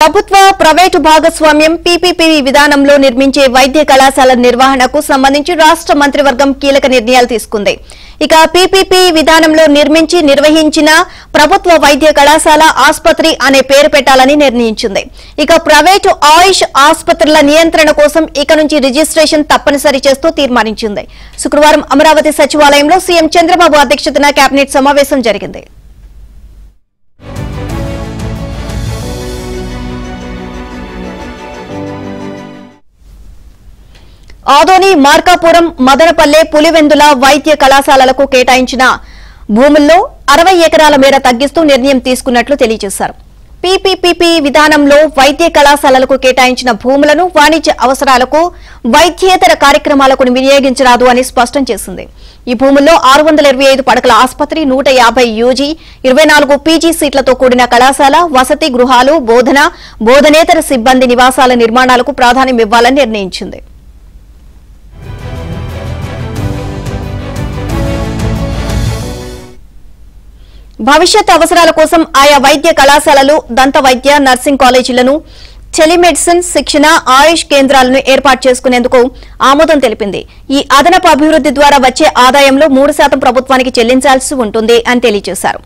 ప్రభుత్వ ప్రైవేటు భాగస్వామ్యం పీపీపీ విధానంలో నిర్మించే వైద్య కళాశాల నిర్వహణకు సంబంధించి రాష్ట్ర మంత్రివర్గం కీలక నిర్ణయాలు తీసుకుంది. ఇక పీపీపీ విధానంలో నిర్మించి నిర్వహించిన ప్రభుత్వ వైద్య కళాశాల ఆసుపత్రి అనే పేరు పెట్టాలని నిర్ణయించింది. ఇక ప్రైవేటు ఆయుష్ ఆసుపత్రుల నియంత్రణ కోసం ఇక నుంచి రిజిస్ట్రేషన్ తప్పనిసరి చేస్తూ తీర్మానించింది. శుక్రవారం అమరావతి సచివాలయంలో సీఎం చంద్రబాబు అధ్యక్షతన కేబినెట్ సమావేశం జరిగింది. ఆదోని, మార్కాపురం, మదనపల్లె, పులివెందుల వైద్య కళాశాలలకు కేటాయించిన భూముల్లో 60 ఎకరాల మేర తగ్గిస్తూ నిర్ణయం తీసుకున్నట్లు తెలియజేశారు. పీపీపీ విధానంలో వైద్య కళాశాలలకు కేటాయించిన భూములను వాణిజ్య అవసరాలకు, వైద్యేతర కార్యక్రమాలకు వినియోగించరాదు అని స్పష్టం చేసింది. ఈ భూముల్లో 625 పడకల ఆసుపత్రి, 150 యూజీ, 24 పీజీ సీట్లతో కూడిన కళాశాల, వసతి గృహాలు, బోధనేతర సిబ్బంది నివాసాల నిర్మాణాలకు ప్రాధాన్యం ఇవ్వాలని నిర్ణయించింది. భవిష్యత్ అవసరాల కోసం ఆయా వైద్య కళాశాలలు, దంత వైద్య, నర్సింగ్ కాలేజీలను, టెలిమెడిసిన్ శిక్షణ, ఆయుష్ కేంద్రాలను ఏర్పాటు చేసుకునేందుకు ఆమోదం తెలిపింది. ఈ అదనపు అభివృద్ది ద్వారా వచ్చే ఆదాయంలో 3% ప్రభుత్వానికి చెల్లించాల్సి ఉంటుంది అని తెలియజేశారు.